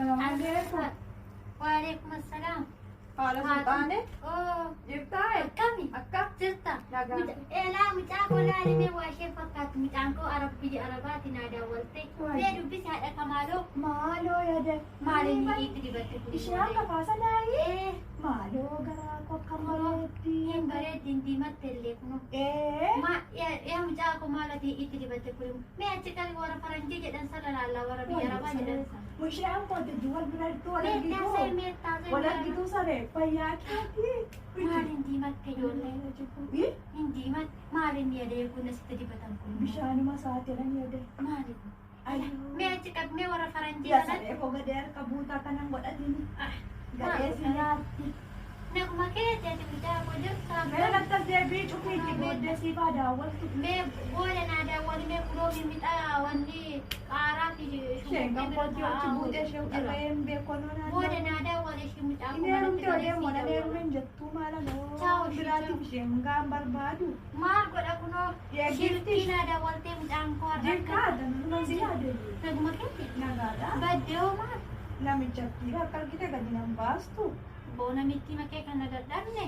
Assalamu alaikum. Waalaikum assalam. Haala sultaane. Oh, Jirtaa? akkami? Akka? Jirta? Nagaa. Eelaa mucaa kolaa dhibee waa ishee fakkaatu mucaan koo biyya Arabaatiin aadaa walte. Waay. Mee dubbisi haadha kamaaloo. Maaloo yaada. Maaliin itti dibatte kun? Ishee akka faasanaayii. Eh, Maaloo garaa koo akka bareetti. hin bareeddin diimatte illee kunu. Yaa mucaa koo maal ati itti dibatte kun? Mee achi qalbii warra faranjii jedhan sana laallaa warra biyya Arabaa jedhan sana. Mushaan kootu wal biratti wal Meettaa argituu. ta'e meettaa ta'e. Wal argituu saree fayyaa keetii. Maaliin diimatte ijoollee? Hin diimatte. Maaliin yaadee kun asitti dibatan kun? Bishaanuma saaxilan yaada. Maaliin? Mee achi qabmee warra faranjii Yaa sana. saree koo gadee harka buutaa kanan godhatini. Gadee si nyaatti. Naguma keetti ati mucaa koo jirtu Mee lakkas deebii cufiitti booddee si baadaa waltu. mee booda naa daawwali mee kunoo mimmiidhaa wanni qaaraa fi Isheen kan kootii achi buutee ishee dhaga'een beekonoo booda naannoo. naa daawwali ishee mucaa koo Ineerumti odeemu wal adeemuun jettuu maala Ciao, noo biraatiif isheen gaan barbaadu. maal godha kunoo Yaa shirkii jirti. naa daawwaltee mucaan koo Jirkaa danuma si yaadeebi. naguma keetti Nagaadhaa. baddee hoo maal Namichatti akka argite gadi nan baastu. boona mitti makee kan nagadhabne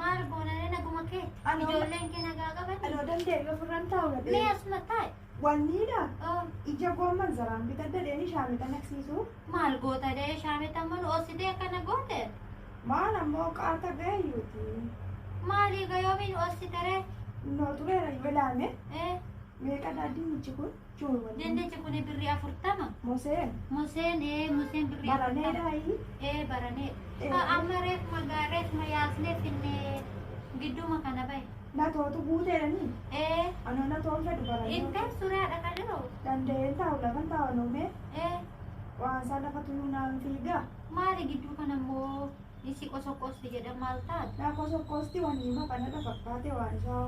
maal boonaree naguma keetti Ano? ijoolleen kee nagaa qaban Aloo danda'e ofirraan taa'u mee gadee. asuma taa'e Wanniidha. oo Ija goomman zaraan bitadda deeni shaamitan aksiisu. maal goota dee shaameta mana oositee akkana goote Maal ammoo qaata gaheeyyuuti. maalii gayoomiin oositaree Noo tureera yoo ilaame. ee Meeqa daaddiinichi kun? Joowwan. Dindichi kun birrii 40. Moseen. Museen birrii 40. Baraneedhaayi. Baranee. Eh. Amma reefuma yaasnee finne gidduuma kana bahe. Natootu guuteedhani. Anoo natoon fedhu baranee. Intaan suraadha kan jiru. Danda'een taa'u lafan taa'u noomee. Eh, Waan isaa lafa tuyuu naan fiigaa. maali gidduu kana immoo isi qosoqosti jedha maal taate? Naa kosokkosti waan hima kanarra fakkaate waan isaa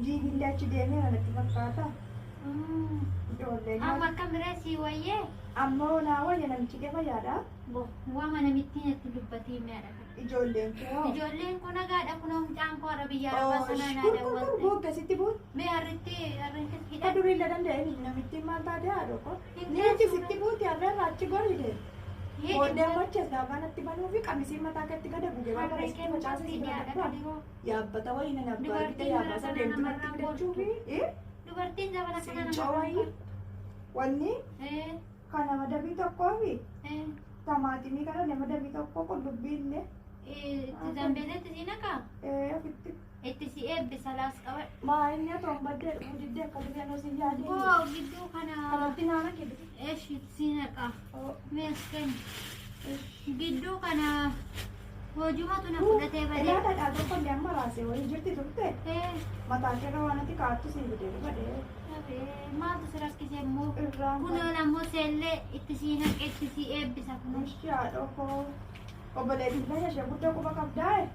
jiibillee achi deemee kanatti fakkaata. Ijoollee Amma akka mireesii wayyee. ammoo naa wayya namichi gama yaada. Waama namittiin itti dubbatii mi'aadha. Ijoolleen koo. Ijoolleen kun nagaadha kunoo mucaan koo har'a biyya arabaa sanaa naa Kun daawwatte. buuggasitti buut. Mee harritti Ka hidha. duriilla danda'e namitti maal taate haadha ko. Hin Niiti keessu. sitti buuti harreerra achi gorite. Booddee moches gaafanatti banuu fi qamisii mataa keetti gada buge waan bareeddee facaasee si bira darbaa. Yaabbata wayii nan abbaa gite yaabbata deemtu natti fidachuu fi Dubartiin jabana kana sincoo wayii wanni kana madabii tokkoo fi tamaatimii kana nama dabii tokkoo qullubbii illee zambeeletti si naqaa ofitti itti si eebbisa laas qabadhu. maayinni atoon baddee dhufuu diddee akka durii si yaadee Koo gidduu kana kanatti naana kibbi. eeshi si naqaa mees kenna gidduu kana hojumatu na fudhatee badee. Ilaa dhadhaa tokko illee amma raasee wayii jirti turte mataa keerra waan ati kaattu si fidee badee Maaltu si rakkisee immoo irraan kunoon ammoo seellee itti si naqe itti si eebbisa kunuun. Mushiyaadha koo obboleettiin biyya ishee guddoo quba qabdaa'e.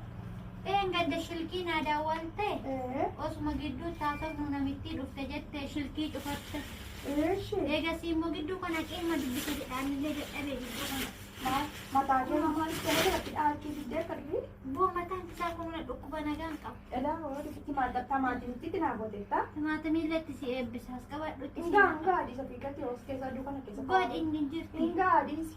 Gadda shilkii naa daawwalte osuma gidduu taasifnu namittii dhufte jette shilkii cufatte. Eegasii immoo gidduu kana qeema dubbisa jedhaanillee dadhabee gidduu kana. Mataa kee maal ta'e irratti dhaachuu diddee qarbii. Bu'aa mataan isaa kun dhukkuba nagaan qaba. Edaan hoo tamaatimitti naa gooteetta. Timaatimillee itti si eebbisaas qabadhutti si Hingaa adiisa fiigatti hoos keessa aduu kana keessa. God inni jirti. Hingaa adiisi.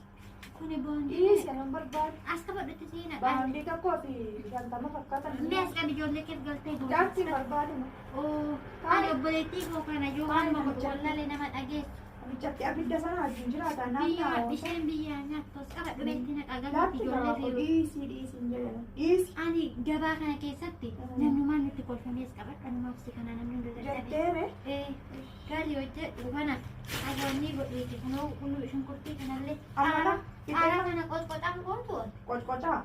Kuni boondii. Dhiisi kanan barbaadu. As qabadhutti si naqaa. Baandii tokkoo fi shantama fakkaatan. Mee as qabi ijoollee keef galtee Daansi barbaadu. Oo, ani obboleettii koo kana yoo waan wallalee nama dhageessu. Bichatti abidda sana wajjin jiraata Biyya naannoo. isheen biyya nyaattos qabadhu beekti naqa galatti Laatti ijoollee gabaaboo fiiru. dhiisii hin jedhamu. Dhiisi. Ani gabaa kana keessatti namnumaan nutti kolfamees qabadhu anumaaf si kana namni hunda dadhabe. Jetteeme. Gali hojjedhu kana agoonni godheeti kunoo kunu shunkurtii kanallee Amala. qaara kana qoxqoxaan gootu. Qocqocaa.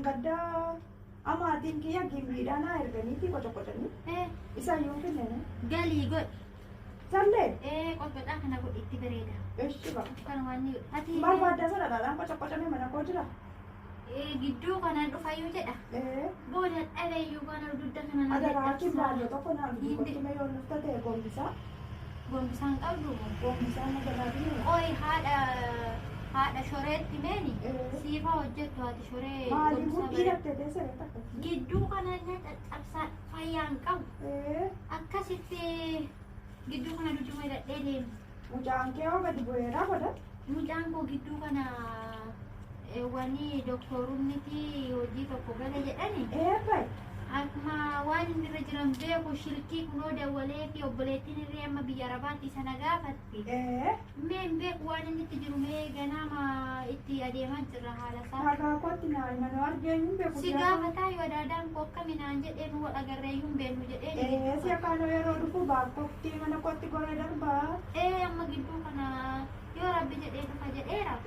Gaddaa amaatiin kiyya gimbiidhaan haa erganiiti qocqocanii. Isa yoo kenname. Galii godhi. Sallee. Qoxqoxaa kana godhi itti bareeda. Eeshiba. Kan waan ni ati Barbaadda sana dhaadhaan qocqocamee mana koo jira. gidduu kanaan dhufayyuu jedha. Booda dhabeeyyuu kana dudda kana Adaraatiin naannoo tokko naannoo gochime yoo nuuf ta'e gombisaa. gombisaan qabdu. Gombisaa magaalaatiin. Qoy haadha shoreetti meeni siifa hojjettu haati shoree Maaliif gombisa mudhii bare. dhattee teessee takka. Gidduu kana illee caccabsaa fayyaan qabu. Akkasitti gidduu kana duduma hidhadhee deemu. Mucaan kee hoo gadi bu'eeraa godha. mucaan koo gidduu kana wani doktorumniti hojii tokko gala jedhani. Bai. Akkuma waan inni irra jiran beeku shilkii kunoo dawwalee fi obboleettiin illee amma biyya arabaatti sana gaafatti. Mee hin beeku waan inni itti jiru mee ganama itti adeemaa jirra haala isaa. Dhagaa kootti naan argeen hin beeku. Si gaafataa yoo daadaan koo akkaminaan jedhee nu wal agarree hin beeknu jedhee. Si akkaan yeroo dhufu baakkooftii mana kootti goree darbaa. Amma gidduu kana yoo rabbi jedhee dhufa jedheera.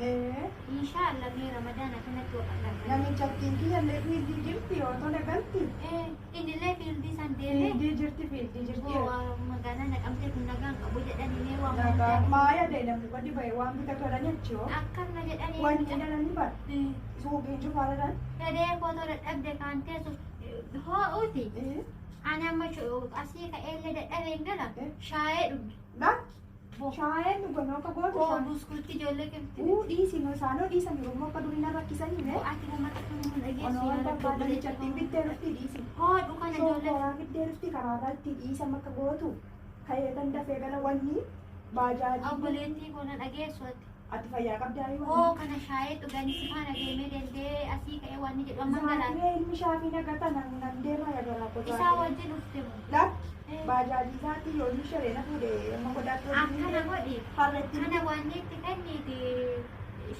Inshaallah mee ramadaana kanatti wal agarra. Namicha ittiin kiyyallee fiildii jirti yoo tola galti. Innillee fiildii san deemee. Fiildii jirti. Magaalaa naqamtee kun nagaan qabu jedhanii mee waan Nagaa maaya deelamni gadi bahee waan bita tolan jechuu. akkana jedhanii. Wanti jedhanii bara. Suuqiin cufaadhaan. Jedhee footoo dadhabde kan teessu hoo'uuti. Ani amma asii ka'eellee dadhabeen gala shaayee dhugde. Lakki. Shaayeen dhugan akka gootu. Buskuutti ijoollee kemti. Dhiisinu isaanoo dhiisan yeroo akka durii narra rakkisanii mee. Ati uummata kan nu dhageessu. Ono wanta baaduu jechattiin bittee dhufti dhiisi. Hoodhu kana ijoollee. Shookoraa bittee dhufti karaarraa itti dhiisan akka gootu. Kayyeetan dafee gala wanni baajaajii. Obboleettii koona dhageessu ati. Ati fayyaa qabdaa Hoo kana shaayee dhuganii si faana deemee dandee asii ka'ee waan jedhu amma galaan. Zaafiree ilmi shaafii nagata nan deemaa yagaraa qotaa. Isaa wajjin dhufte moo? Lakki baajaajii isaatti yoo inni shareena fuudhee amma godhaatti Akkana godhi. harreetti. Kana waan itti kenniiti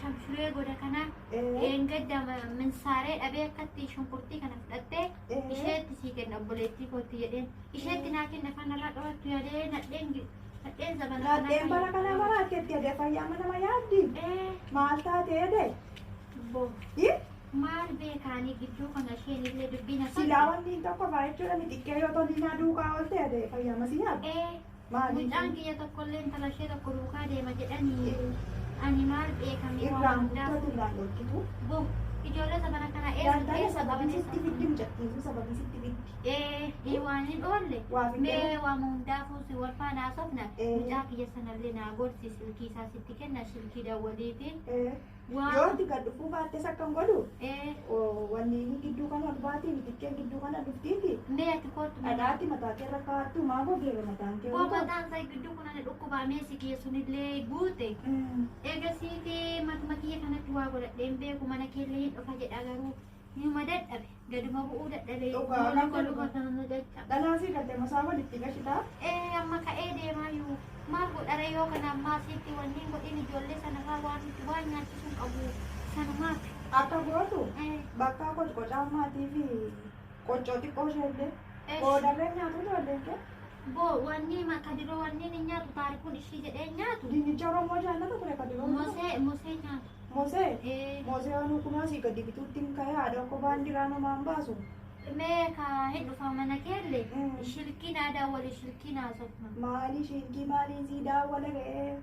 shamshuree goda kana eengadda minsaaree dhabee akkatti shunkurtii kana fudhattee isheetti sii kenna obboleettii kootti jedheen. Isheetti naa kenna kanarraa dhabattu yaadee nadheen zabana kana. Nadheen bara kana maraatteetti adee fayyaa nama yaaddi. Maal taatee adee? Maal beekaanii gidduu kana isheen illee dubbiin asii. Silaa wanni tokko baay'achuudha ni xiqqee yoo tolli naa duukaa oolte adee fayyaa masii yaaddi. Mucaan kiyya tokkollee intala ishee tokko duukaa deema jedhanii ani maal beekamee waan Irraan hundaaf. guddatu irraan dhorkitu. Ijoollee sabana kana Daandaan eessa sababii qaban sitti fiddi mucattiisu sababii sitti fiddi. waan hin oolle Waa fidee. mee waan hundaafuu si wal faana haasofna mucaa kiyya sanallee naa gorsi silkii isaa sitti kenna silkii daawwaliitiin Yoo itti gad dhufuu baattes akkam godhu ee wanni gidduu kana ol baatiin xiqqeen gidduu kana dhuftiiti. mee ati kootu Dhadhaatti mataa kee irra kaa'attu maa gogeera mataan kee. mataan isaa gidduu kana dhukkubaa meesi kiyya sunillee guute eegasiiti matuma kiyya kanatti waa godhadheen beeku mana keellee hin dhufa jedha garuu nima dadhabe gaduma bu'uu dadhabee Dhugaa luka kan luka kana nu caccaba. Dhalaasii galtee masaa walitti gashitaa. Amma ka'ee deemaa jiru maal godhara yoo kana ammaa asitti wanneen godhin ijoollee sanarraa waan nyaachisuun qabu sanumaaf. Akka gootu bakka qocqocaa maatii fi qoccoo xiqqoo isheellee boodarree nyaatu ijoolleen kee. Wanni kadiroo wanneen hin nyaatu taarikuun ishii jedhee nyaatu. Dinnicha Oromoo jaallata ture kadiroo. Mosee nyaatu. Mosee. Mosee waan kumaa si gadi bituutti hin ka'ee haadha okkoo baandiraa namaan baasu. Mee ka hin dhufa mana keelle shilkiin aadaa walii shilkiin haasofna. Maali shilkii maaliin sii daawwala ga'ee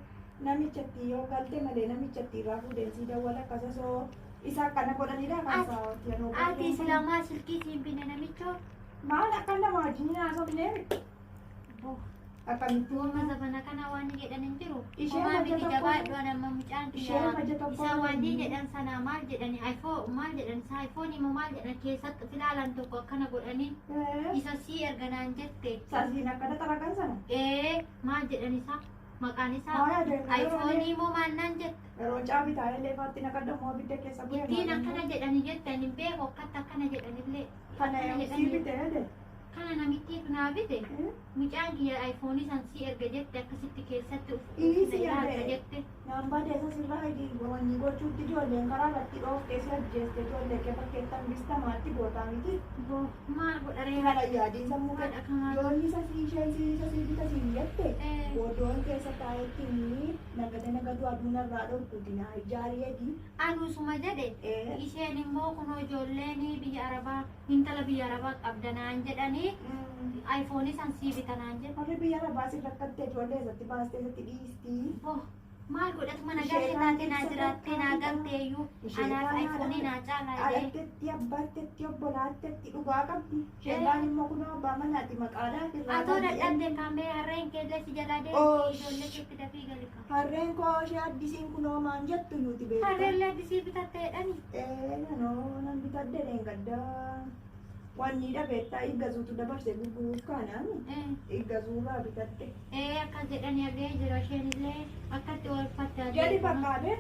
namichatti yoo galte malee namichatti irraa fuudhee sii daawwala akkasasoo isa akkana godhanidha kan saawwatti yeroo Ati islaamaa shilkii siin binne namichoo. maal akka nama wajjin haasofnee akkamitti Wama zabana kana waan jedhan hin jiru. Ishee Homaa hojja miti tokko- gabaadhuun amma mucaan ishee hojja tokko- isa waan jedhan sana maal jedhani maal jedhan isa ayfoonii moo maal jedhan keessatti filaalan tokko akkana godhanii isa sii erganaan jette. Sasiin akkana xaragan sana Maal jedhan isa maqaan isaa Maal jedhan? ayfoonii moo maannaan jette. yeroo caabi taa'ee leefaatti naqaddamu abidda keessa bu'ee Ittiin akkana jedhani jettan hin beeku akkatti akkana jedhanillee. kana akkana sii jedhani- bitee jedhe Kana namittiitu naa bite. Mucaan kiyya ayfoonii san sii erga jette akkasitti keessatti Dhiisi ilaalta yaadee. jette. Namba deessa sirraa hidii wanni gochuutti ijoolleen karaa irratti dhooftee si ajjeeste ijoollee kee fakkeettan bista maatti gootaa miti. Maal godharee Haala yaadiin sammuu kee Haadha kanaa- yoonni isa sii ishee isa sii bita siin jette booddoon keessa taa'etti inni nagadu aduun irraa dhorkuuti naa ijaarii edii. Anusuma jedhe isheen immoo kunoo ijoolleen biyya arabaa intala biyya arabaa qabdanaan jedhanii ayfoonii san sii bitanaan jedhe. Warri biyya arabaa si rakkattee ijoollee isatti baastee isatti dhiistii. Maal godhatu mana gaashee taate naa jiraattee naa galteeyyuu anaaf ayfoonii naa caalaa jedhe. Alattetti abbaattetti obbolaattetti dhugaa qabdi. Sheellaan immoo kunoo abbaa manaati maqaadhaaf irraa Atoo kan ta'e. dadhabde kaambee harreen keellee si jalaa Oh, deemti ijoollee keetti dafii gali qaba. Harreen koo ishee addisiin kunoo maan jettu nuti beektu. Harreellee addisii bitattee jedhani. Nanoo nan bitadde gaddaa. Wanni dhabeettaa iggazuutu dabarsee gurguruuf kaanaan iggazuurraa bitatte. Akkas jedhanii hagee jira isheenillee akkatti oolfattee Jadi fakkaate